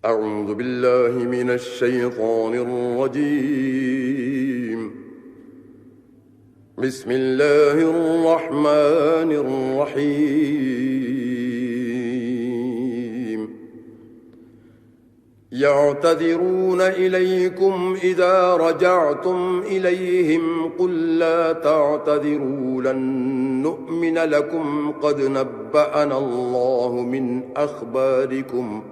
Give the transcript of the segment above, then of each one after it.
أعوذ بالله من الشيطان الرجيم. بسم الله الرحمن الرحيم. يعتذرون إليكم إذا رجعتم إليهم قل لا تعتذروا لن نؤمن لكم قد نبأنا الله من أخباركم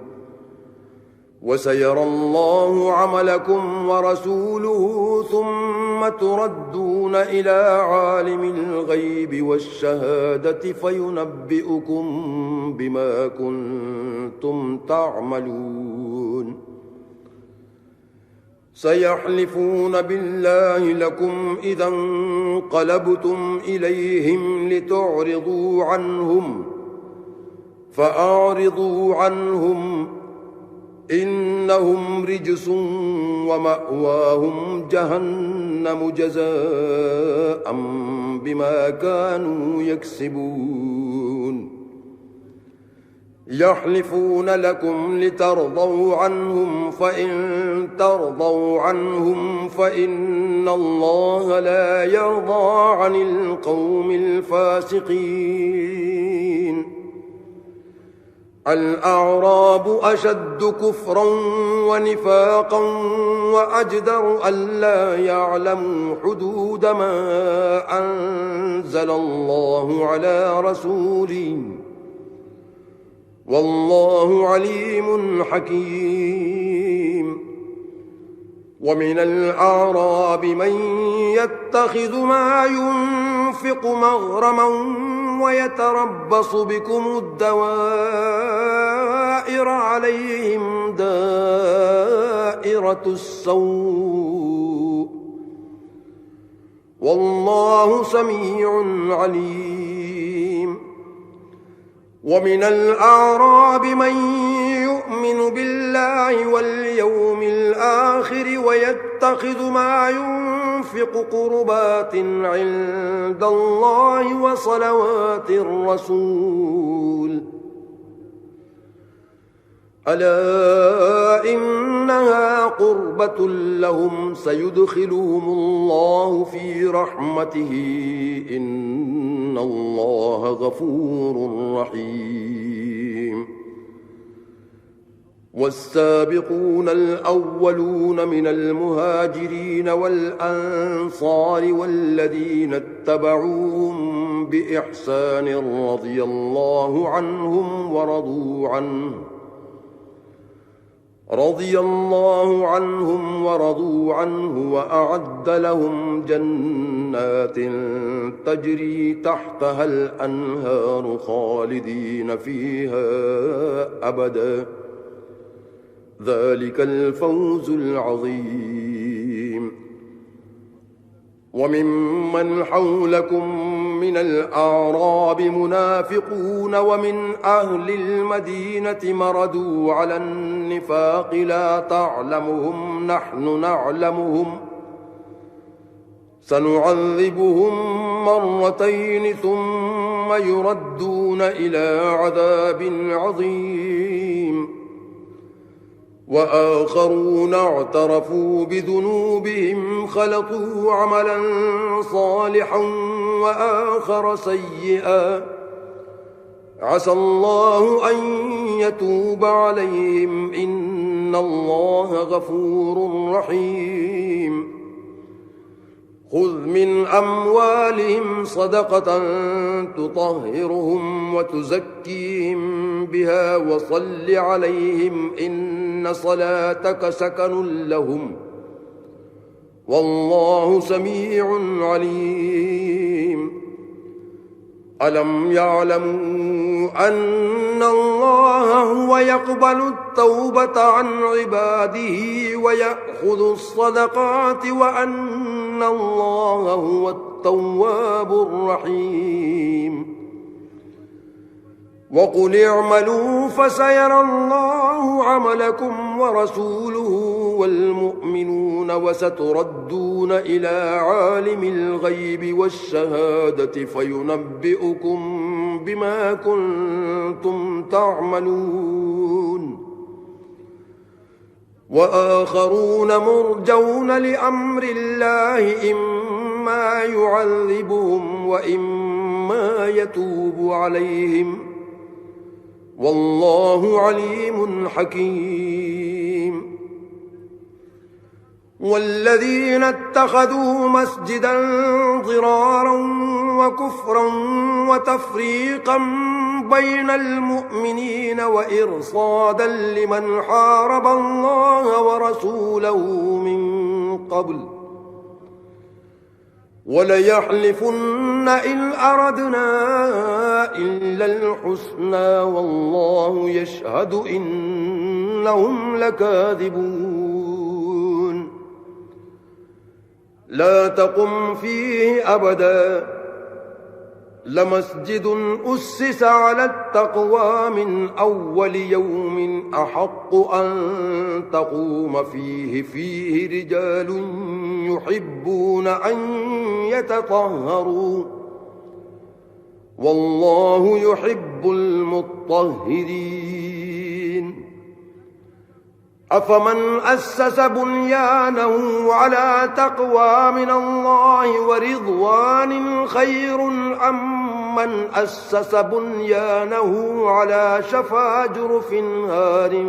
وسيرى الله عملكم ورسوله ثم تردون إلى عالم الغيب والشهادة فينبئكم بما كنتم تعملون. سيحلفون بالله لكم إذا انقلبتم إليهم لتعرضوا عنهم فأعرضوا عنهم إنهم رجس ومأواهم جهنم جزاء بما كانوا يكسبون. يحلفون لكم لترضوا عنهم فإن ترضوا عنهم فإن الله لا يرضى عن القوم الفاسقين. الأعراب أشد كفرا ونفاقا وأجدر ألا يعلموا حدود ما أنزل الله على رسوله والله عليم حكيم. ومن الأعراب من يتخذ ما ينفق مغرما ويتربص بكم الدوائر عليهم دائرة السوء والله سميع عليم. ومن الأعراب من يؤمن بالله واليوم الآخر ويتخذ ما ينفق قربات عند الله وصلوات الرسول ألا إنها قربة لهم سيدخلهم الله في رحمته إن الله غفور رحيم. والسابقون الأولون من المهاجرين والأنصار والذين اتبعوهم بإحسان رضي الله عنهم ورضوا عنه وأعد لهم جنات تجري تحتها الأنهار خالدين فيها أبدا ذلك الفوز العظيم. وممن حولكم من الأعراب منافقون ومن أهل المدينة مردوا على النفاق لا تعلمهم نحن نعلمهم سنعذبهم مرتين ثم يردون إلى عذاب عظيم. وآخرون اعترفوا بذنوبهم خلطوا عملا صالحا وآخر سيئا عسى الله أن يتوب عليهم إن الله غفور رحيم. خذ من أموالهم صدقة تطهرهم وتزكيهم بها وصل عليهم إن صلاتك سكن لهم والله سميع عليم. ألم يعلموا أن الله هو يقبل التوبة عن عباده ويأخذ الصدقات وأن الله هو التواب الرحيم. وقل اعملوا فسيرى الله عملكم ورسوله والمؤمنون وستردون إلى عالم الغيب والشهادة فينبئكم بما كنتم تعملون. وآخرون مرجون لأمر الله إما يعذبهم وإما يتوب عليهم والله عليم حكيم. والذين اتخذوا مسجدا ضرارا وكفرا وتفريقا بين المؤمنين وإرصادا لمن حارب الله ورسوله من قبل وليحلفن إن أردنا إلا الحسنى والله يشهد إنهم لكاذبون. لا تقم فيه أبدا لمسجد أسس على التقوى من أول يوم أحق أن تقوم فيه رجال يحبون أن يتطهروا والله يحب المطهرين. أفمن أسس بنيانه على تقوى من الله ورضوان خير أم من أسس بنيانه على شفا جرف هار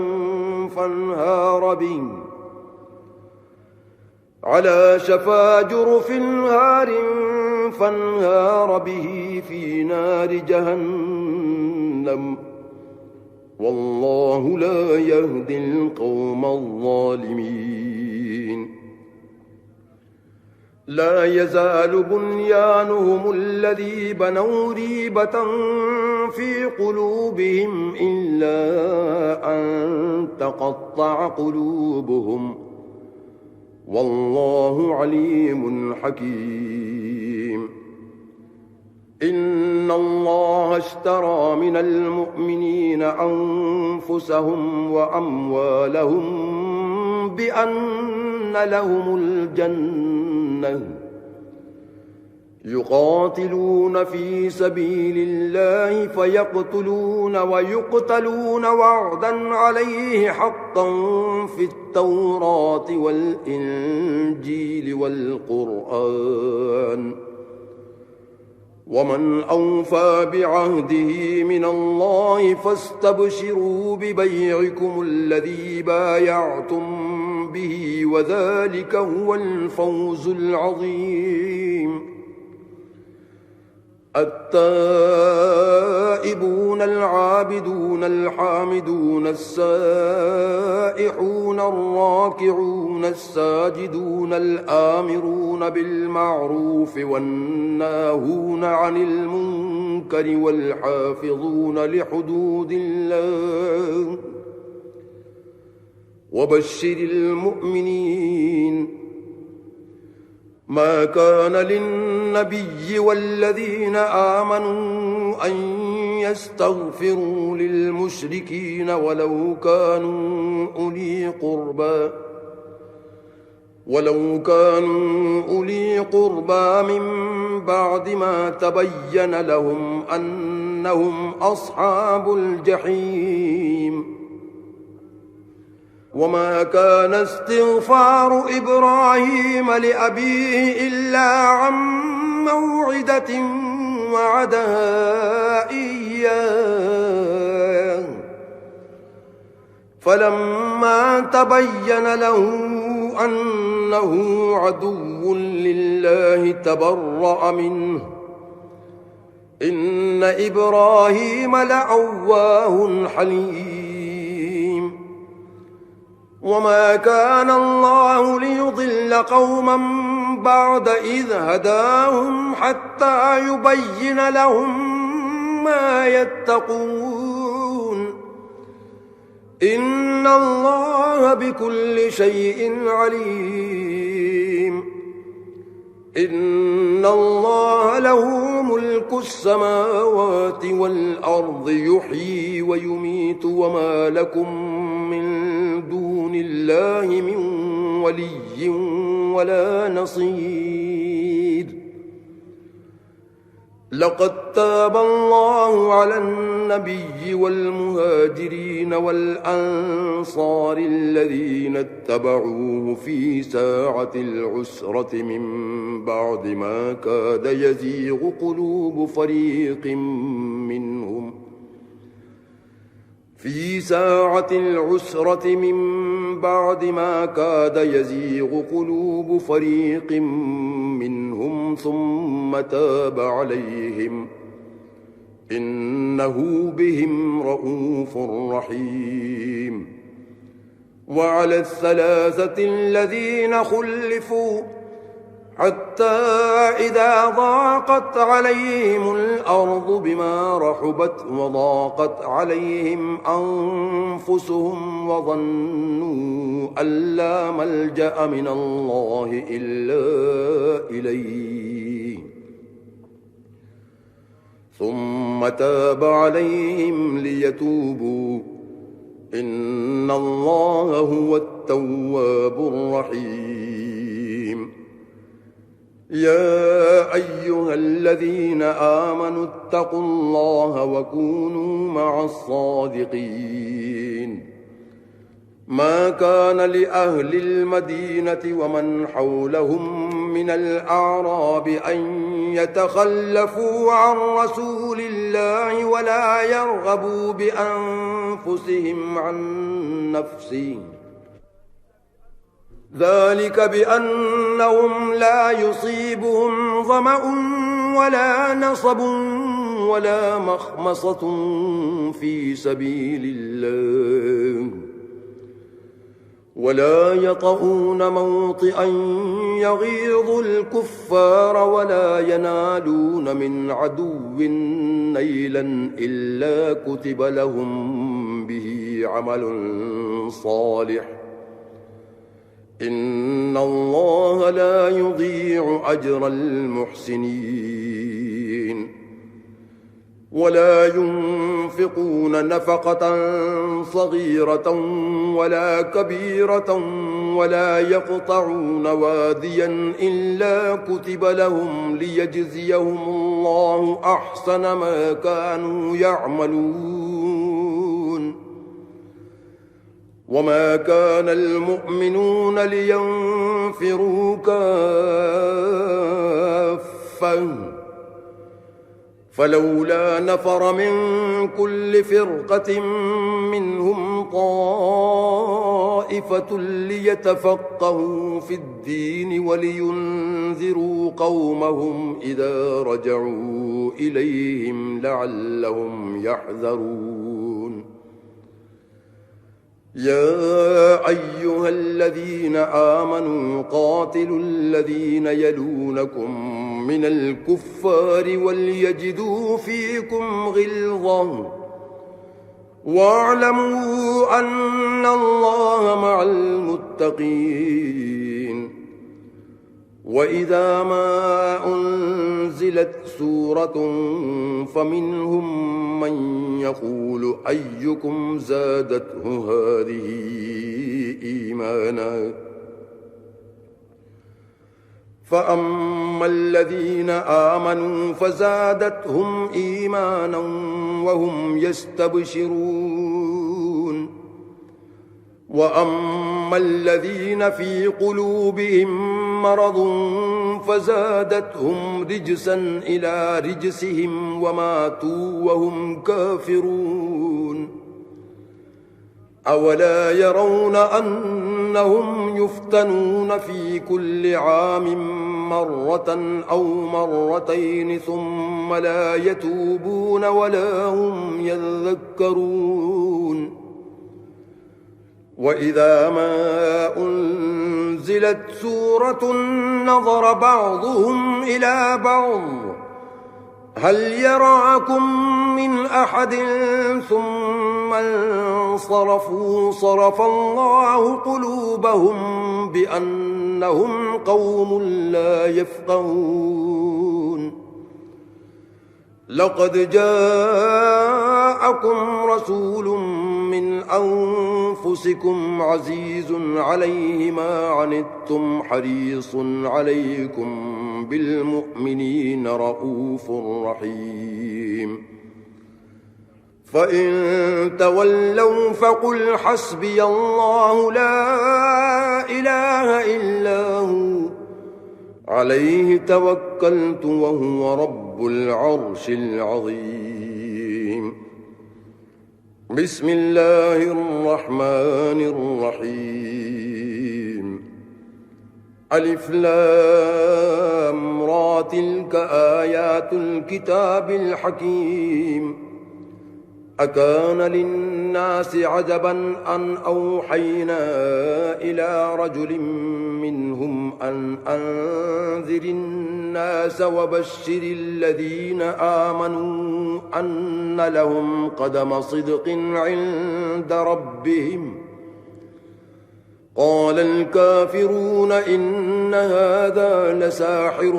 فانهار به في نار جهنم والله لا يهدي القوم الظالمين. لا يزال بنيانهم الذي بنوا ريبة في قلوبهم إلا أن تقطع قلوبهم والله عليم حكيم. إن الله اشترى من المؤمنين أنفسهم وأموالهم بأن لهم الجنة يقاتلون في سبيل الله فيقتلون ويقتلون وعدا عليه حقا في التوراة والإنجيل والقرآن ومن أوفى بعهده من الله فاستبشروا ببيعكم الذي بايعتم به وذلك هو الفوز العظيم. التائبون العابدون الحامدون السائحون الراكعون الساجدون الآمرون بالمعروف والناهون عن المنكر والحافظون لحدود الله وبشر المؤمنين. ما كان للنبي والذين آمنوا أن يستغفروا للمشركين ولو كانوا أولي قربى من بعد ما تبين لهم أنهم أصحاب الجحيم. وما كان استغفار إبراهيم لأبيه إلا عن موعدة وعدها إياه فلما تبين له أنه عدو لله تبرأ منه إن إبراهيم لأواه حليم. وما كان الله ليضل قوما بعد إذ هداهم حتى يبين لهم ما يتقون إن الله بكل شيء عليم. إن الله له ملك السماوات والأرض يحيي ويميت وما لكم من دون الله من ولي ولا نصير. لقد تاب الله على النبي والمهاجرين والأنصار الذين اتبعوه في ساعة العسرة من بعد ما كاد يزيغ قلوب فريق منهم بعد ما كاد يزيغ قلوب فريق منهم ثم تاب عليهم إنه بهم رءوف رحيم. وعلى الثلاثة الذين خلفوا حتى إذا ضاقت عليهم الأرض بما رحبت وضاقت عليهم أنفسهم وظنوا أن لا ملجأ من الله إلا إليه ثم تاب عليهم ليتوبوا إن الله هو التواب الرحيم. يا أيها الذين آمنوا اتقوا الله وكونوا مع الصادقين. ما كان لأهل المدينة ومن حولهم من الأعراب أن يتخلفوا عن رسول الله ولا يرغبوا بأنفسهم عن نفسه ذلك بأنهم لا يصيبهم ظمأ ولا نصب ولا مخمصة في سبيل الله ولا يطؤون موطئا يغيظ الكفار ولا ينالون من عدو نيلا إلا كتب لهم به عمل صالح إن الله لا يضيع أجر المحسنين. ولا ينفقون نفقة صغيرة ولا كبيرة ولا يقطعون واديا إلا كتب لهم ليجزيهم الله أحسن ما كانوا يعملون. وما كان المؤمنون لينفروا كافة فلولا نفر من كل فرقة منهم طائفة ليتفقهوا في الدين ولينذروا قومهم إذا رجعوا إليهم لعلهم يحذرون. يا أيها الذين آمنوا قاتلوا الذين يلونكم من الكفار وليجدوا فيكم غلظة واعلموا أن الله مع المتقين. وإذا ما أنزلت سورة فمنهم من يقول أيكم زادته هذه إيمانا فأما الذين آمنوا فزادتهم إيمانا وهم يستبشرون. وأما الذين في قلوبهم مرض فزادتهم رجسا إلى رجسهم وماتوا وهم كافرون. أولا يرون أنهم يفتنون في كل عام مرة أو مرتين ثم لا يتوبون ولا هم يذكرون. وإذا ما أنزلت سورة نظر بعضهم إلى بعض هل يراكم من أحد ثم انصرفوا صرف الله قلوبهم بأنهم قوم لا يفقهون. لقد جاءكم رسول من أنفسكم عزيز عليه ما عنتم حريص عليكم بالمؤمنين رؤوف رحيم فإن تولوا فقل حسبي الله لا إله إلا هو عليه توكلت وهو رب العرش العظيم بسم الله الرحمن الرحيم ألف لام را تلك آيات الكتاب الحكيم أكان للناس عجبا أن أوحينا إلى رجل منهم أن أنذر الناس وبشر الذين آمنوا أن لهم قدم صدق عند ربهم قال الكافرون إن هذا لساحر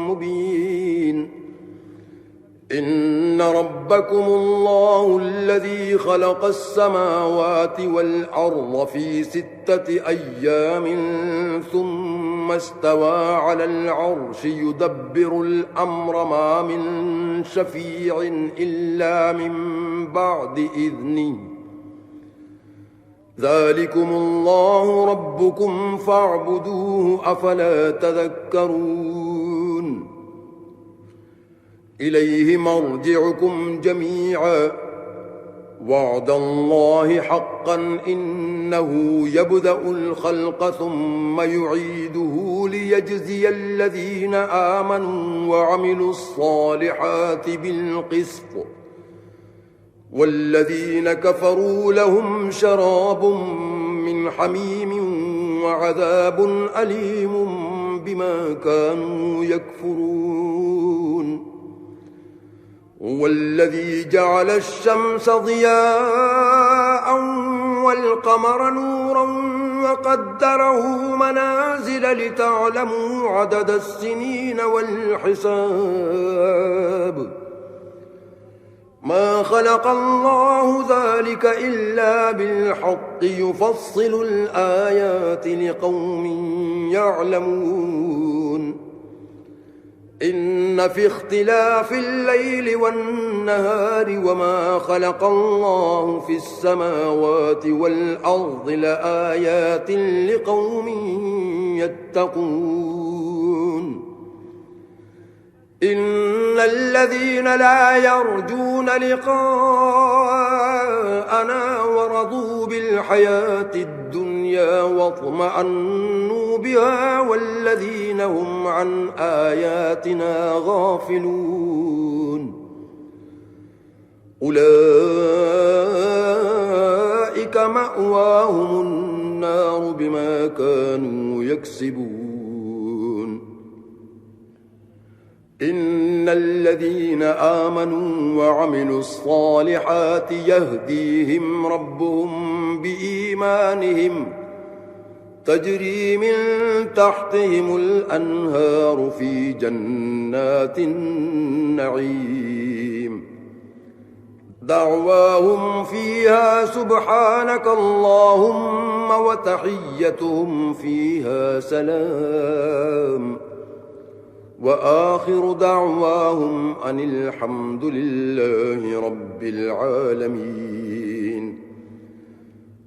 مبين إن ربكم الله الذي خلق السماوات والأرض في 6 أيام ثم استوى على العرش يدبر الأمر ما من شفيع إلا من بعد إذنه ذلكم الله ربكم فاعبدوه أفلا تذكرون إليه مرجعكم جميعا وعد الله حقا إنه يبدأ الخلق ثم يعيده ليجزي الذين آمنوا وعملوا الصالحات بالقسط والذين كفروا لهم شراب من حميم وعذاب أليم بما كانوا يكفرون هو الذي جعل الشمس ضياء والقمر نورا وقدره منازل لتعلموا عدد السنين والحساب ما خلق الله ذلك إلا بالحق يفصل الآيات لقوم يعلمون إن في اختلاف الليل والنهار وما خلق الله في السماوات والأرض لآيات لقوم يتقون إن الذين لا يرجون لقاءنا ورضوا بالحياة الدنيا واطمأنوا بها والذين هم عن آياتنا غافلون أولئك مأواهم النار بما كانوا يكسبون إن الذين آمنوا وعملوا الصالحات يهديهم ربهم بإيمانهم تجري من تحتهم الأنهار في جنات النعيم دعواهم فيها سبحانك اللهم وتحيتهم فيها سلام وآخر دعواهم أن الحمد لله رب العالمين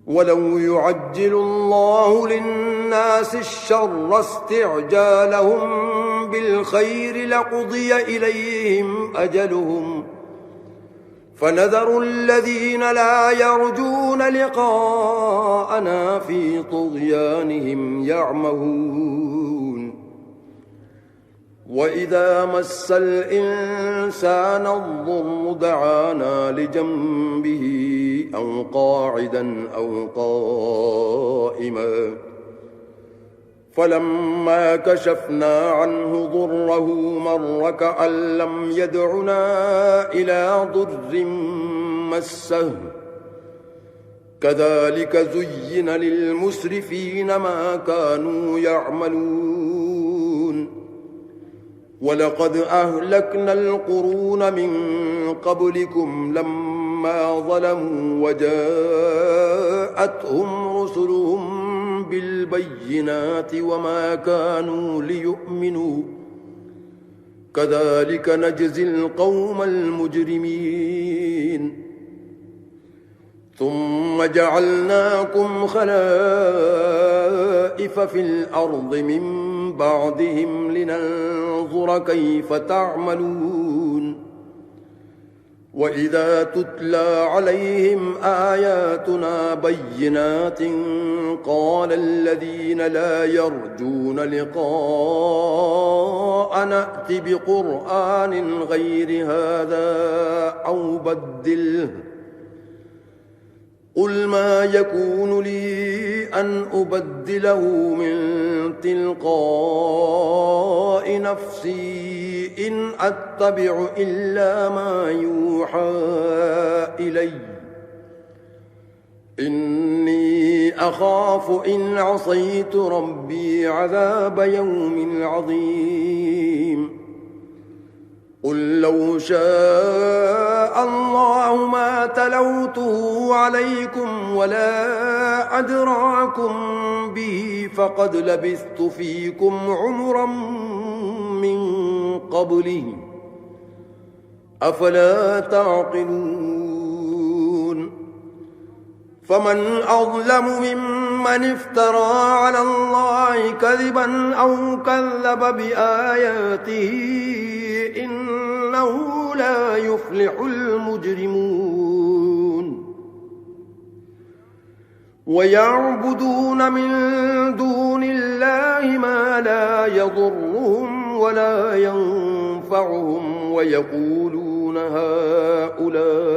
ولو يعجل الله للناس الشر استعجالهم بالخير لقضي إليهم أجلهم فنذر الذين لا يرجون لقاءنا في طغيانهم يعمهون وإذا مس الإنسان الضر دعانا لجنبه أو قاعدا أو قائما فلما كشفنا عنه ضره مر كأن لم يدعنا إلى ضر مسه كذلك زين للمسرفين ما كانوا يعملون ولقد أهلكنا القرون من قبلكم لما ظلموا وجاءتهم رسلهم بالبينات وما كانوا ليؤمنوا كذلك نجزي القوم المجرمين ثم جعلناكم خلائف في الأرض من بعدهم لننظر كيف تعملون وإذا تتلى عليهم آياتنا بينات قال الذين لا يرجون لقاء نأت بقرآن غير هذا أو بدله قل ما يكون لي أن أبدله من تلقاء نفسي إن أتبع إلا ما يوحى إلي إني أخاف إن عصيت ربي عذاب يوم عظيم قل لو شاء الله ما تلوته عليكم ولا أدراكم به فقد لبثت فيكم عمرا من قبله أفلا تعقلون فمن أظلم ممن افترى على الله كذبا أو كذب بآياته إنه لا يفلح المجرمون ويعبدون من دون الله ما لا يضرهم ولا ينفعهم ويقولون هؤلاء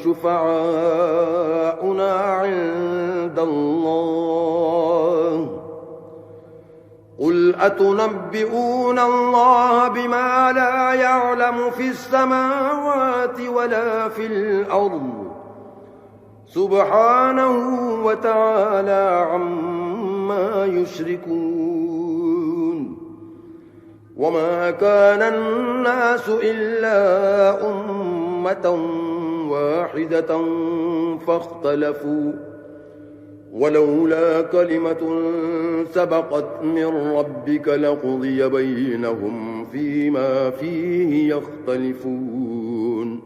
شفعاؤنا عند الله قل أتنبئون الله بما لا يعلم في السماوات ولا في الأرض سبحانه وتعالى عما يشركون وما كان الناس إلا أمة واحدة فاختلفوا ولولا كلمة سبقت من ربك لقضي بينهم فيما فيه يختلفون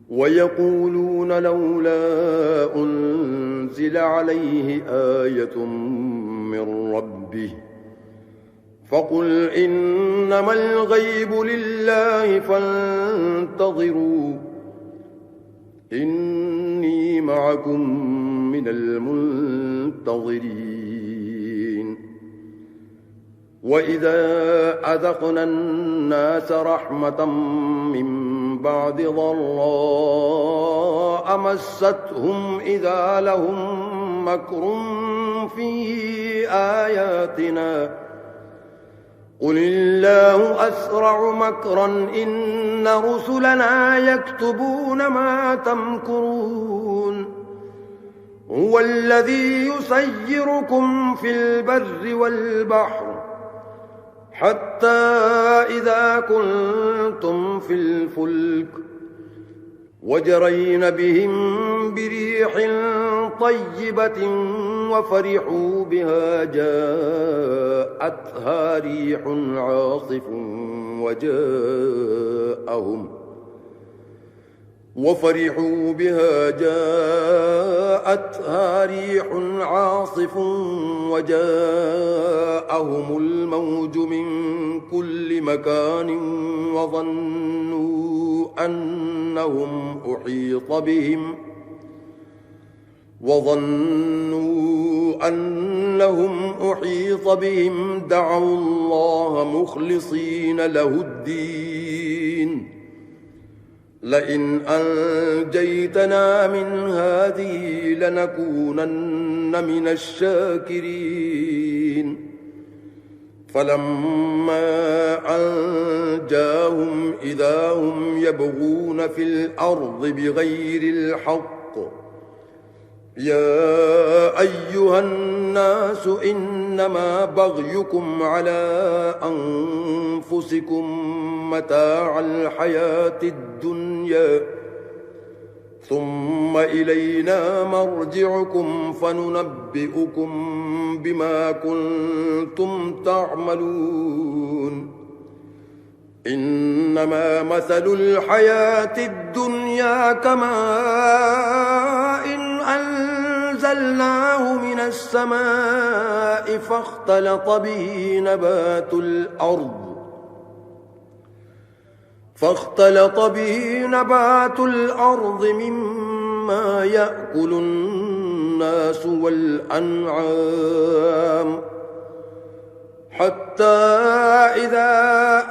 ويقولون لولا أنزل عليه آية من ربه فقل إنما الغيب لله فانتظروا إني معكم من المنتظرين وإذا أذقنا الناس رحمة من بعد ضراء مستهم إذا لهم مكر في آياتنا قل الله أسرع مكرا إن رسلنا يكتبون ما تمكرون هو الذي يسيركم في البر والبحر حتى إذا كنتم في الفلك وجرين بهم بريح طيبة وفرحوا بها جاءتها ريح عاصف وجاءهم الموج من كل مكان وظنوا أنهم أحيط بهم دعوا الله مخلصين له الدين لئن أنجيتنا من هذه لنكونن من الشاكرين فلما أنجاهم إذا هم يبغون في الأرض بغير الحق يا أيها الناس إنما بغيكم على أنفسكم متاع الحياة الدنيا ثم إلينا مرجعكم فننبئكم بما كنتم تعملون إنما مثل الحياة الدنيا كماء إن أنزلناه من السماء فاختلط به نبات الأرض مما يأكل الناس والأنعام حتى إذا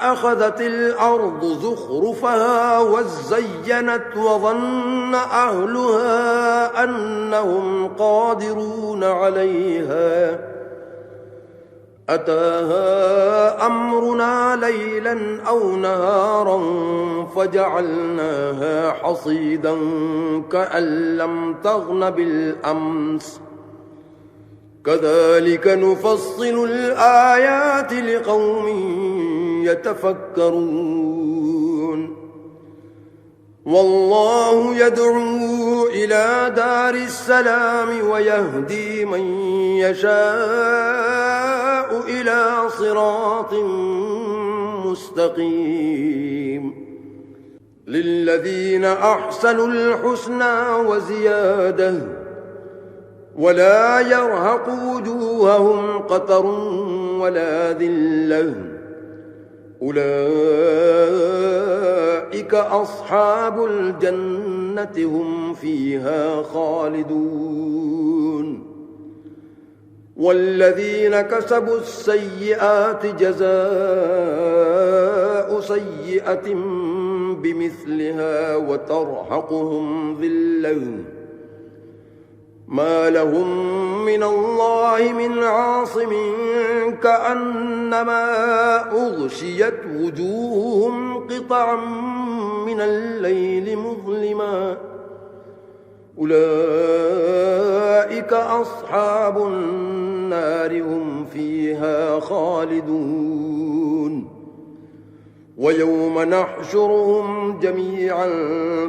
أخذت الأرض زخرفها وزينت وظن أهلها أنهم قادرون عليها أتاها أمرنا ليلا أو نهارا فجعلناها حصيدا كأن لم تغن بالأمس كذلك نفصل الآيات لقوم يتفكرون والله يدعو إلى دار السلام ويهدي من يشاء إلى صراط مستقيم للذين أحسنوا الحسنى وزيادة ولا يرهق وجوههم قتر ولا ذلة أولئك أصحاب الجنة هم فيها خالدون والذين كسبوا السيئات جزاء سيئة بمثلها وترهقهم ذلة ما لهم من الله من عاصم كأنما أغشيت وجوههم قطعا من الليل مظلما أولئك أصحاب النار هم فيها خالدون ويوم نحشرهم جميعا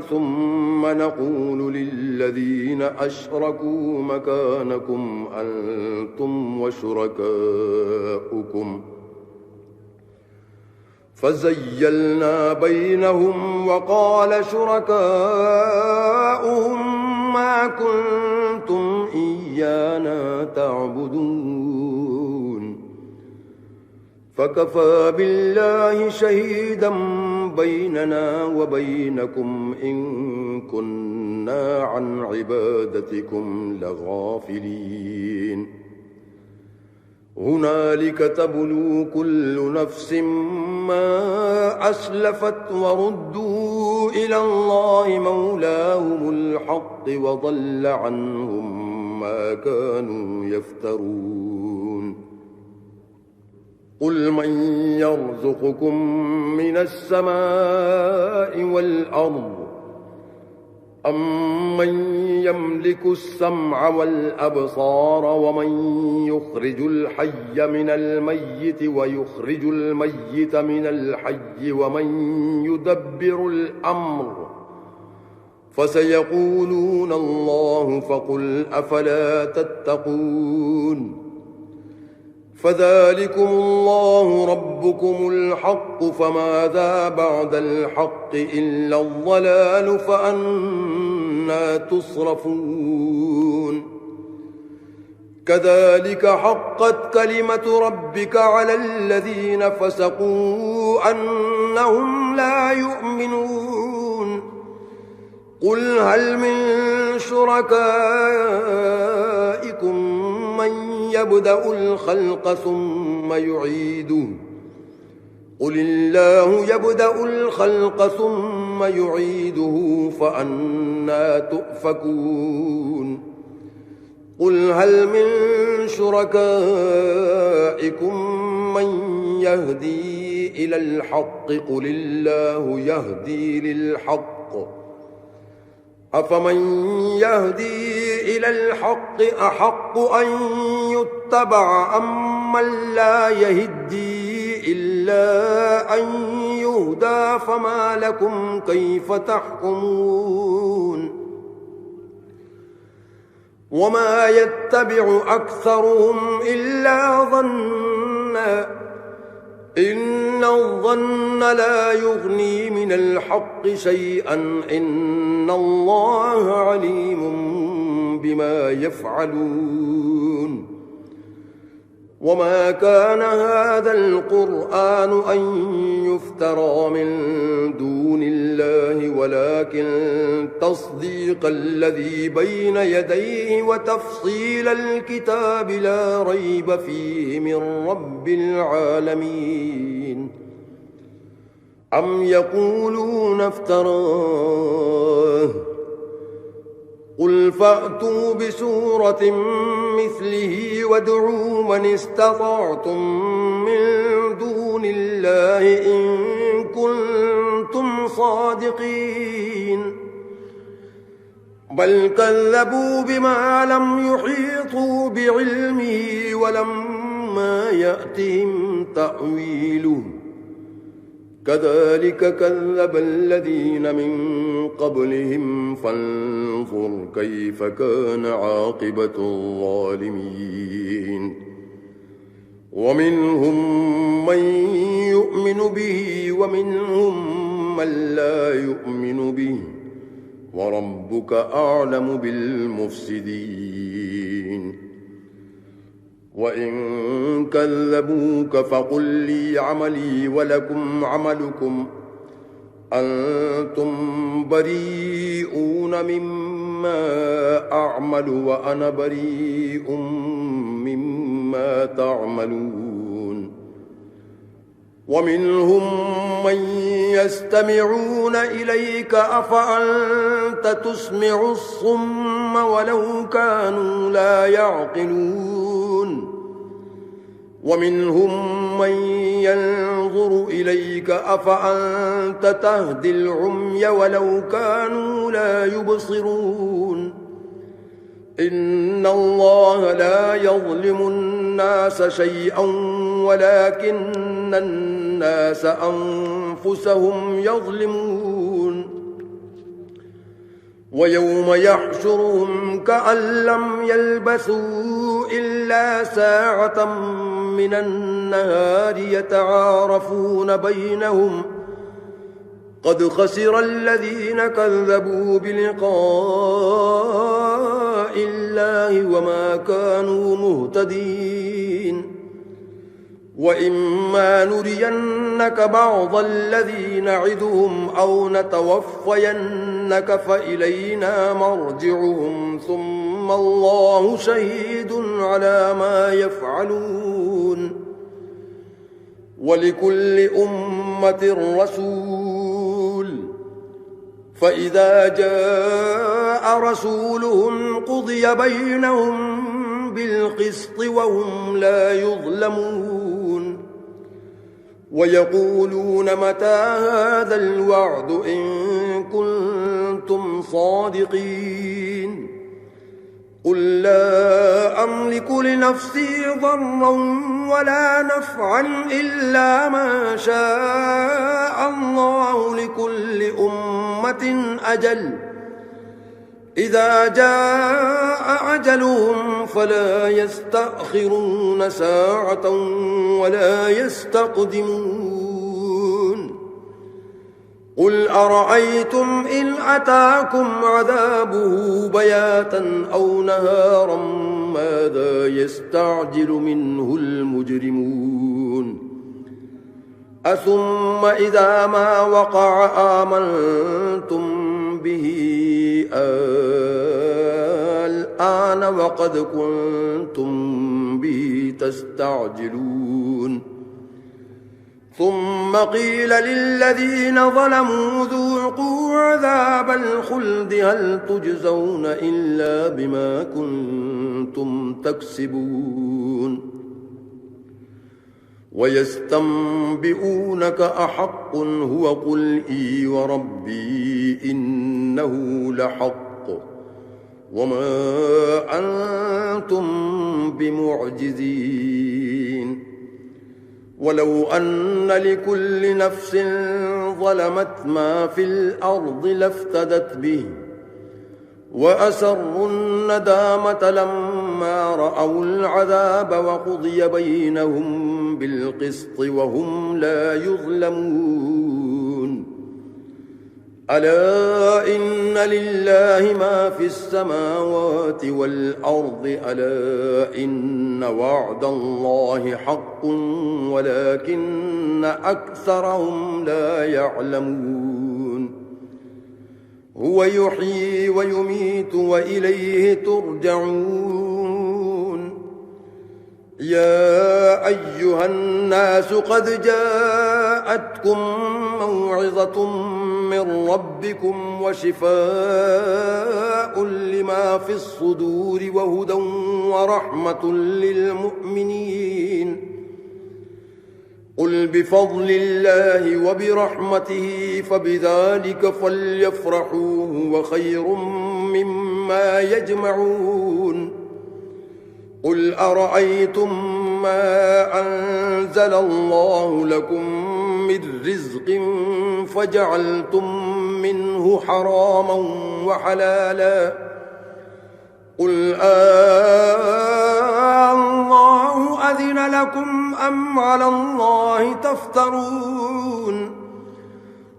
ثم نقول للذين أشركوا مكانكم أنتم وشركاؤكم فزيلنا بينهم وقال شركاؤهم ما كنتم إيانا تعبدون فكفى بالله شهيدا بيننا وبينكم إن كنا عن عبادتكم لغافلين هنالك تبلو كل نفس ما أسلفت وردوا إلى الله مولاهم الحق وضل عنهم ما كانوا يفترون قل من يرزقكم من السماء والأرض أمن يملك السمع والأبصار ومن يخرج الحي من الميت ويخرج الميت من الحي ومن يدبر الأمر فسيقولون الله فقل أفلا تتقون فذلكم الله ربكم الحق فماذا بعد الحق إلا الضلال فأنى تصرفون كذلك حقت كلمة ربك على الذين فسقوا أنهم لا يؤمنون قل هل من شركائكم من يبدأ الخلق ثم يعيده قل الله يبدأ الخلق ثم يعيده فأنى تؤفكون قل هل من شركائكم من يهدي إلى الحق قل الله يهدي للحق أفمن يهدي إلى الحق أحق أن يتبع أم من لا يهدي إلا أن يهدى فما لكم كيف تحكمون وما يتبع أكثرهم إلا ظنا إن الظن لا يغني من الحق شيئا إن الله عليم بما يفعلون وما كان هذا القرآن أن يفترى من دون الله ولكن تصديق الذي بين يديه وتفصيل الكتاب لا ريب فيه من رب العالمين أم يقولون افتراه قل فأتوا بسورة مثله وادعوا من استطعتم من دون الله إن كنتم صادقين بل كذبوا بما لم يحيطوا بعلمه ولما يأتهم تأويله كذلك كذب الذين من قبلهم فانظر كيف كان عاقبة الظالمين ومنهم من يؤمن به ومنهم من لا يؤمن به وربك أعلم بالمفسدين وإن كذبوك فقل لي عملي ولكم عملكم أنتم بريئون مما أعمل وأنا بريء مما تعملون ومنهم من يستمعون إليك أفأنت تسمع الصم ولو كانوا لا يعقلون ومنهم من ينظر إليك أفأنت تهدي العمي ولو كانوا لا يبصرون إن الله لا يظلم الناس شيئا ولكن الناس أنفسهم يظلمون ويوم يحشرهم كأن لم يلبثوا إلا ساعة من النهار يتعارفون بينهم قد خسر الذين كذبوا بلقاء الله وما كانوا مهتدين وإما نرينك بعض الذي نعدهم أو نتوفينك فإلينا مرجعهم ثم الله شهيد على ما يفعلون ولكل أمة رسول فإذا جاء رسولهم قضي بينهم بالقسط وهم لا يظلمون ويقولون متى هذا الوعد إن كنتم صادقين قل لا أملك لنفسي ضرا ولا نفعا إلا ما شاء الله لكل أمة أجل إذا جاء أجلهم فلا يستأخرون ساعة ولا يستقدمون قل أرأيتم إن أتاكم عذابه بياتا أو نهارا ماذا يستعجل منه المجرمون أثم إذا ما وقع آمنتم به الآن وقد كنتم به تستعجلون ثم قيل للذين ظلموا ذوقوا عذاب الخلد هل تجزون إلا بما كنتم تكسبون ويستنبئونك أحق هو قل إي وربي إنه لحق وما أنتم بمعجزين ولو أن لكل نفس ظلمت ما في الأرض لافتدت به وأسروا الندامة لما رأوا العذاب وقضي بينهم بالقسط وهم لا يظلمون ألا إن لله ما في السماوات والأرض ألا إن وعد الله حق ولكن أكثرهم لا يعلمون هو يحيي ويميت وإليه ترجعون يا أيها الناس قد جاءتكم موعظة من ربكم وشفاء لما في الصدور وهدى ورحمة للمؤمنين قل بفضل الله وبرحمته فبذلك فليفرحوا هو خير مما يجمعون قل أرأيتم ما أنزل الله لكم من رزق فجعلتم منه حراما وحلالا قل الله أذن لكم أم على الله تفترون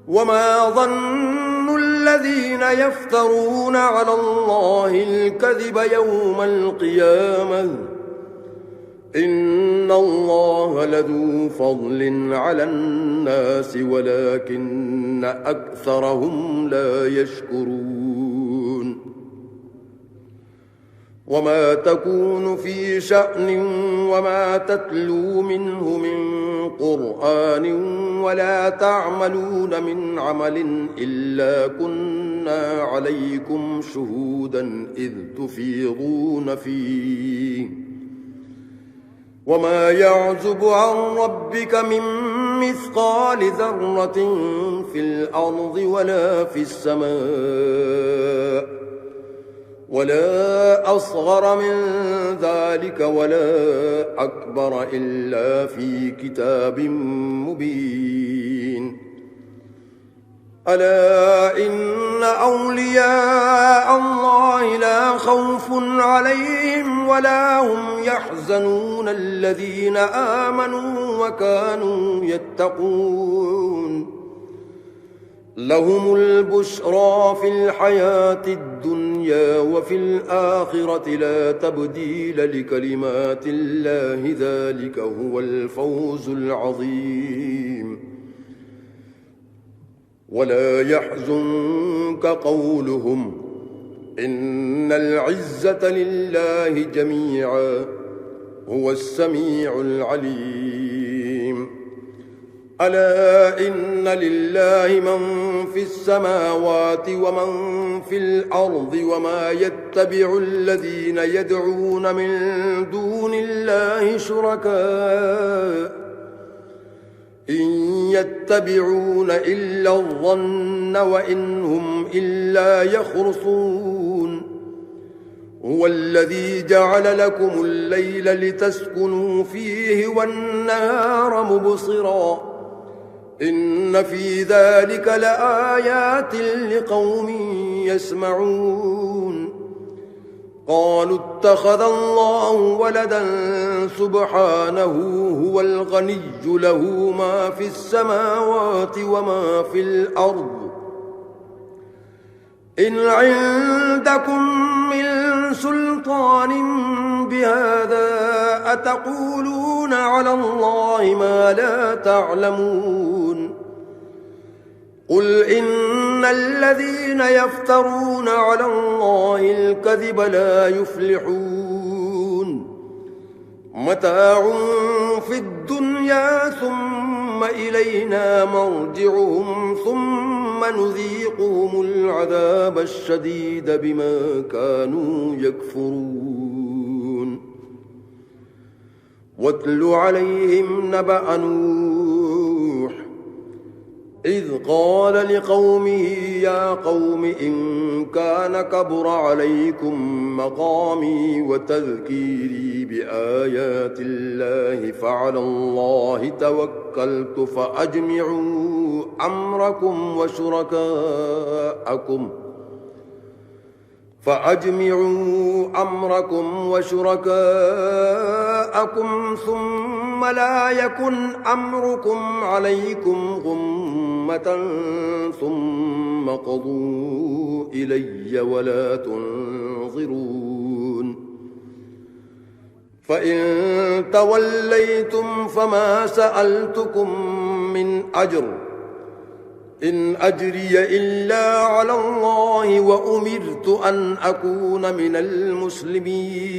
وما ظن الذين يفترون على الله الكذب يوم القيامة إن الله لذو فضل على الناس ولكن أكثرهم لا يشكرون وما تكون في شأن وما تتلو منه من قرآن ولا تعملون من عمل إلا كنا عليكم شهودا إذ تفيضون فيه وما يعزب عن ربك من مثقال ذرة في الأرض ولا في السماء ولا أصغر من ذلك ولا أكبر إلا في كتاب مبين ألا إن أولياء الله لا خوف عليهم ولا هم يحزنون الذين آمنوا وكانوا يتقون لهم البشرى في الحياة الدنيا وفي الآخرة لا تبديل لكلمات الله ذلك هو الفوز العظيم ولا يحزنك قولهم إن العزة لله جميعا هو السميع العليم ألا إن لله من في السماوات ومن في الأرض وما يتبع الذين يدعون من دون الله شركاء إن يتبعون إلا الظن وإن هم إلا يخرصون هو الذي جعل لكم الليل لتسكنوا فيه والنهار مبصرا إن في ذلك لآيات لقوم يسمعون قالوا اتخذ الله ولدا سبحانه هو الغني له ما في السماوات وما في الأرض إن عندكم من سلطان بهذا أتقولون على الله ما لا تعلمون قل إن الذين يفترون على الله الكذب لا يفلحون متاع في الدنيا ثم إلينا مرجعهم ثم نذيقهم العذاب الشديد بما كانوا يكفرون واتل عليهم نبأ نوح إذ قال لقومه يا قوم إن كان كبر عليكم مقامي وتذكيري بآيات الله فعلى الله توكلت فأجمعوا أمركم وشركاءكم ثم لا يكن أمركم عليكم غمة ثم قضوا إلي ولا تنظرون فإن توليتم فما سألتكم من أجر إن أجري إلا على الله وأمرت أن أكون من المسلمين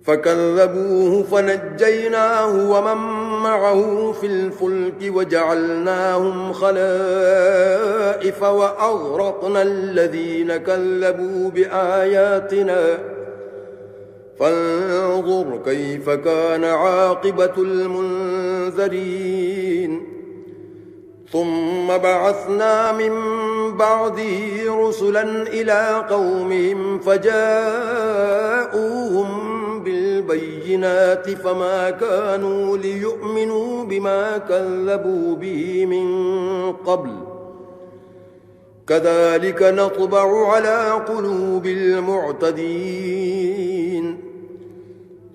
فكذبوه فنجيناه ومن معه في الفلك وجعلناهم خلائف وأغرقنا الذين كذبوا بآياتنا فانظر كيف كان عاقبة المنذرين ثم بعثنا من بعده رسلا إلى قومهم فجاءوهم بالبينات فما كانوا ليؤمنوا بما كذبوا به من قبل كذلك نطبع على قلوب المعتدين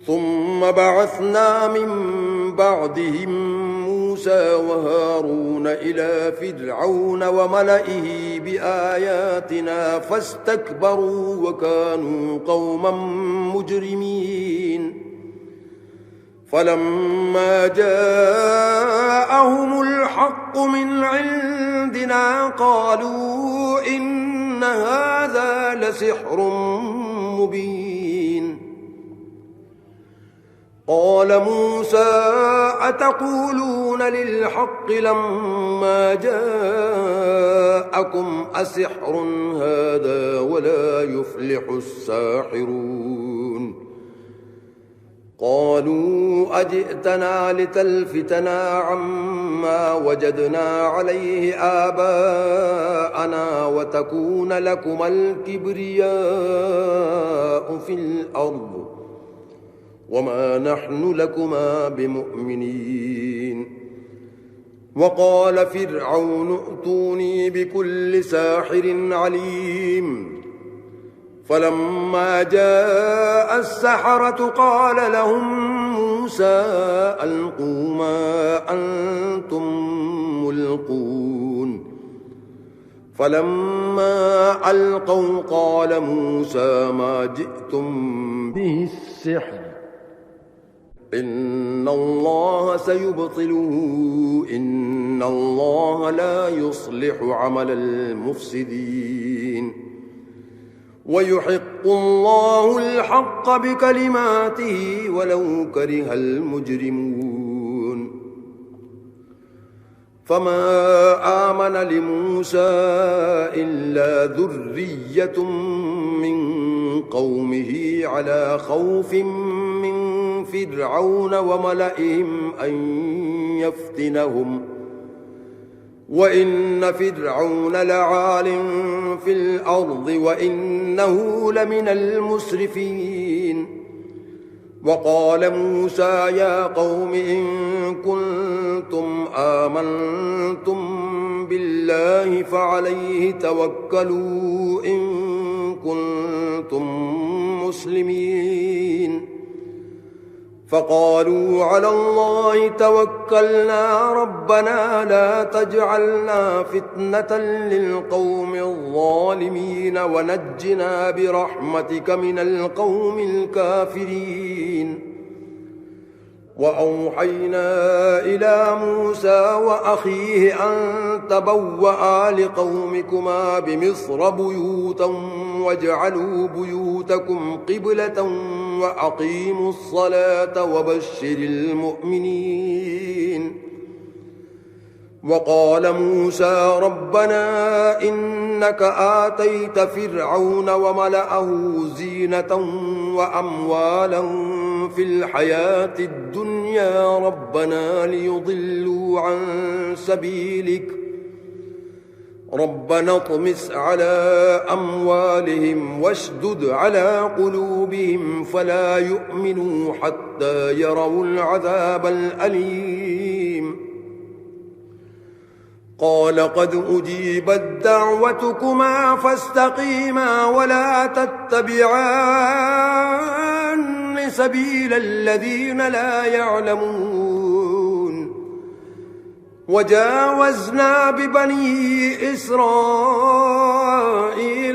ثم بعثنا من بعدهم موسى وهارون إلى فرعون وملئه بآياتنا فاستكبروا وكانوا قوما مجرمين فلما جاءهم الحق من عندنا قالوا إن هذا لسحر مبين قال موسى أتقولون للحق لما جاءكم أسحر هذا ولا يفلح الساحرون قالوا أجئتنا لتلفتنا عما وجدنا عليه آباءنا وتكون لكما الكبرياء في الأرض وما نحن لكما بمؤمنين وقال فرعون ائتوني بكل ساحر عليم فلما جاء السحرة قال لهم موسى ألقوا ما أنتم ملقون فلما ألقوا قال موسى ما جئتم به السحر إن الله سيبطله إن الله لا يصلح عمل المفسدين ويحق الله الحق بكلماته ولو كره المجرمون فما آمن لموسى إلا ذرية من قومه على خوف من فرعون وملئهم أن يفتنهم وإن فرعون لعال في الأرض وإنه لمن المسرفين وقال موسى يا قوم إن كنتم آمنتم بالله فعليه توكلوا إن كنتم مسلمين فقالوا على الله توكلنا ربنا لا تجعلنا فتنة للقوم الظالمين ونجنا برحمتك من القوم الكافرين وأوحينا إلى موسى وأخيه أن تبوأ لقومكما بمصر بيوتا واجعلوا بيوتكم قبلة وأقيموا الصلاة وبشر المؤمنين وقال موسى ربنا إنك آتيت فرعون وملأه زينة وأموالا في الحياة الدنيا ربنا ليضلوا عن سبيلك ربنا اطمس على أموالهم واشدد على قلوبهم فلا يؤمنوا حتى يروا العذاب الأليم قال قد أجيبت دعوتكما فاستقيما ولا تتبعان سبيل الذين لا يعلمون وجاوزنا ببني إسرائيل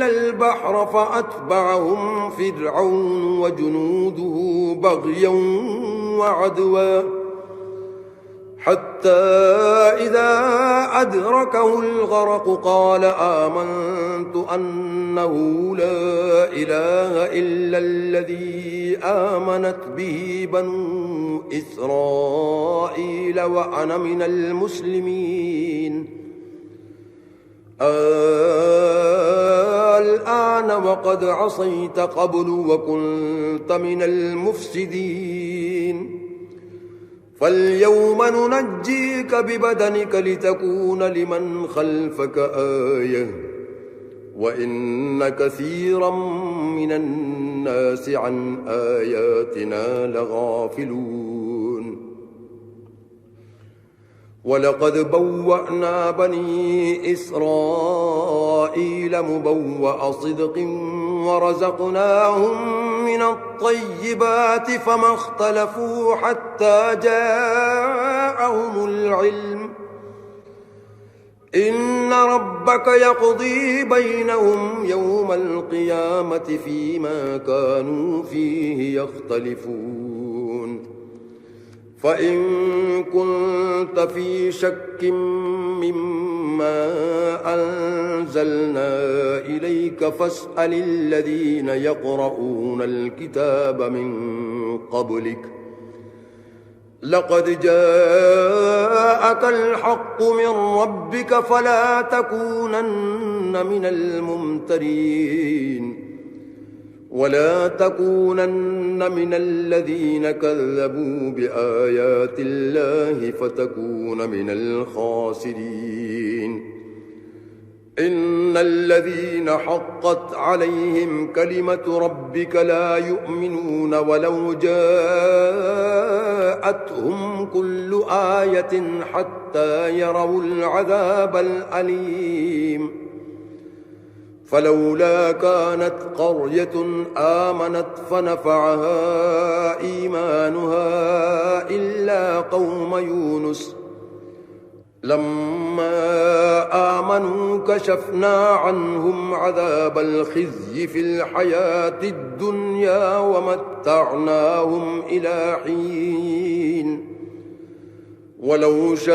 البحر فأتبعهم فرعون وجنوده بغيا وعدوا حتى إذا أدركه الغرق قال آمنت أنه لا إله إلا الذي آمنت به بنو إسرائيل وأنا من المسلمين الآن وقد عصيت قبل وكنت من المفسدين فاليوم ننجيك ببدنك لتكون لمن خلفك آية وإن كثيرا من الناس عن آياتنا لغافلون ولقد بوأنا بني إسرائيل مبوأ صدق ورزقناهم من الطيبات فما اختلفوا حتى جاءهم العلم إن ربك يقضي بينهم يوم القيامة فيما كانوا فيه يختلفون فإن كنت في شك مما أنزلنا إليك فاسأل الذين يقرؤون الكتاب من قبلك لقد جاءك الحق من ربك فلا تكونن من الممترين ولا تكونن من الذين كذبوا بآيات الله فتكون من الخاسرين إن الذين حقت عليهم كلمة ربك لا يؤمنون ولو جاءتهم كل آية حتى يروا العذاب الأليم فلولا كانت قرية آمنت فنفعها إيمانها إلا قوم يونس لما آمنوا كشفنا عنهم عذاب الخزي في الحياة الدنيا ومتعناهم إلى حين ولو شاء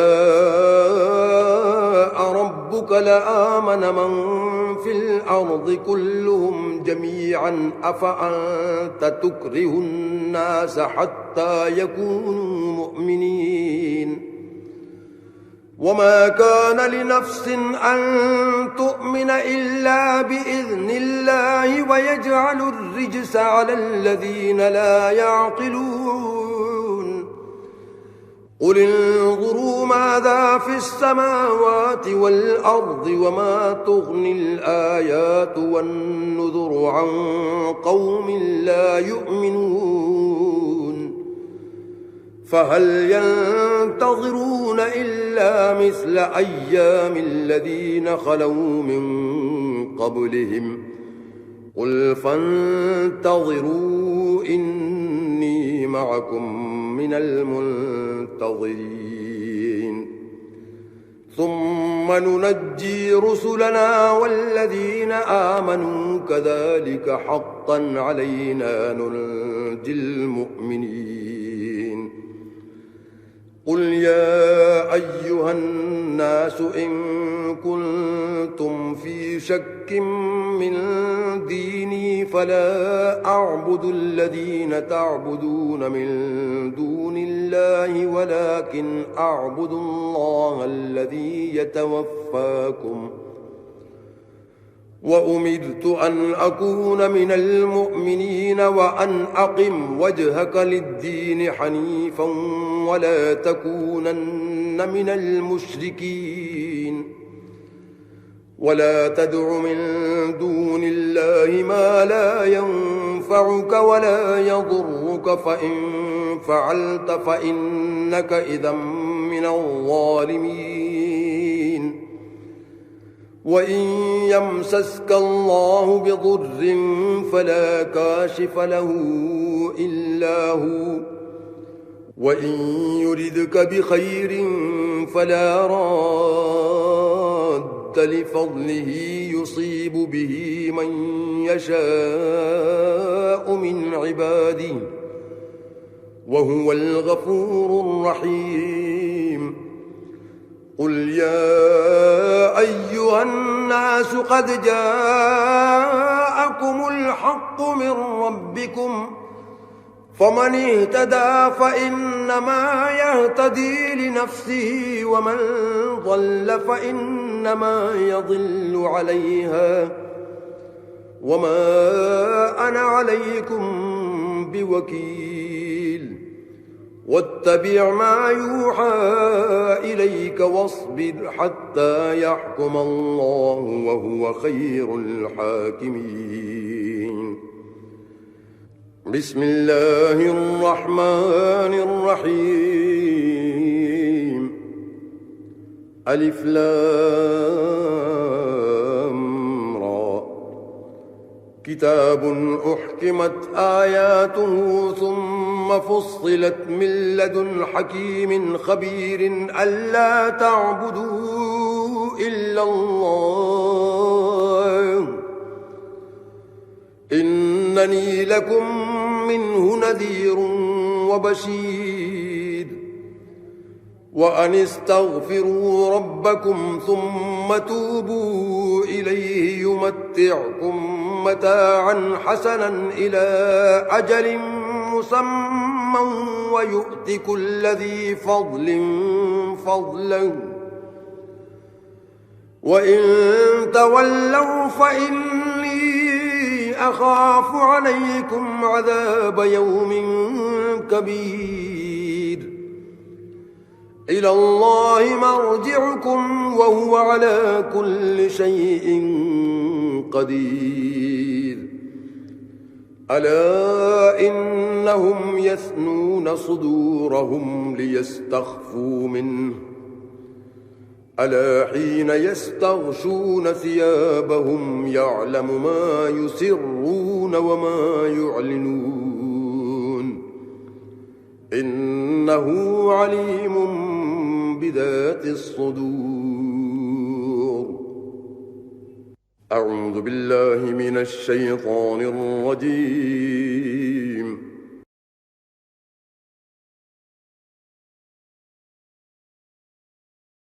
ربك لآمن من في الأرض كلهم جميعا أفأنت تكره الناس حتى يكونوا مؤمنين وما كان لنفس أن تؤمن إلا بإذن الله ويجعل الرجس على الذين لا يعقلون قل انظروا ماذا في السماوات والأرض وما تغني الآيات والنذر عن قوم لا يؤمنون فهل ينتظرون إلا مثل أيام الذين خلوا من قبلهم قل فانتظروا إني معكم من المنتظرين ثم ننجي رسلنا والذين آمنوا كذلك حقا علينا ننجي المؤمنين قل يا أيها الناس إن كنتم في شك من ديني فلا أعبد الذين تعبدون من دون الله ولكن أعبد الله الذي يتوفاكم وأمرت أن أكون من المؤمنين وأن أقم وجهك للدين حنيفا ولا تكونن من المشركين ولا تدع من دون الله ما لا ينفعك ولا يضرك فإن فعلت فإنك إذا من الظالمين وإن يمسسك الله بضر فلا كاشف له إلا هو وإن يردك بخير فلا راد لفضله يصيب به من يشاء من عباده وهو الغفور الرحيم قل يا أيها الناس قد جاءكم الحق من ربكم فمن اهتدى فإنما يهتدي لنفسه ومن ضل فإنما يضل عليها وما أنا عليكم بوكيل واتبع ما يوحى إليك واصبر حتى يحكم الله وهو خير الحاكمين بسم الله الرحمن الرحيم ألف لام را كتاب أحكمت آياته ثم فصلت من لدن حكيم خبير ألا تعبدوا إلا الله إنني لكم منه نذير وبشير وأن استغفروا ربكم ثم توبوا إليه يمتعكم متاعا حسنا إلى أجل مسمى ويؤت كل ذي فضل فضله وإن تولوا فإني أخاف عليكم عذاب يوم كبير إلى الله مرجعكم وهو على كل شيء قدير ألا إنهم يثنون صدورهم ليستخفوا منه ألا حين يستغشون ثيابهم يعلم ما يسرون وما يعلنون إنه عليم بذات الصدور أعوذ بالله من الشيطان الرجيم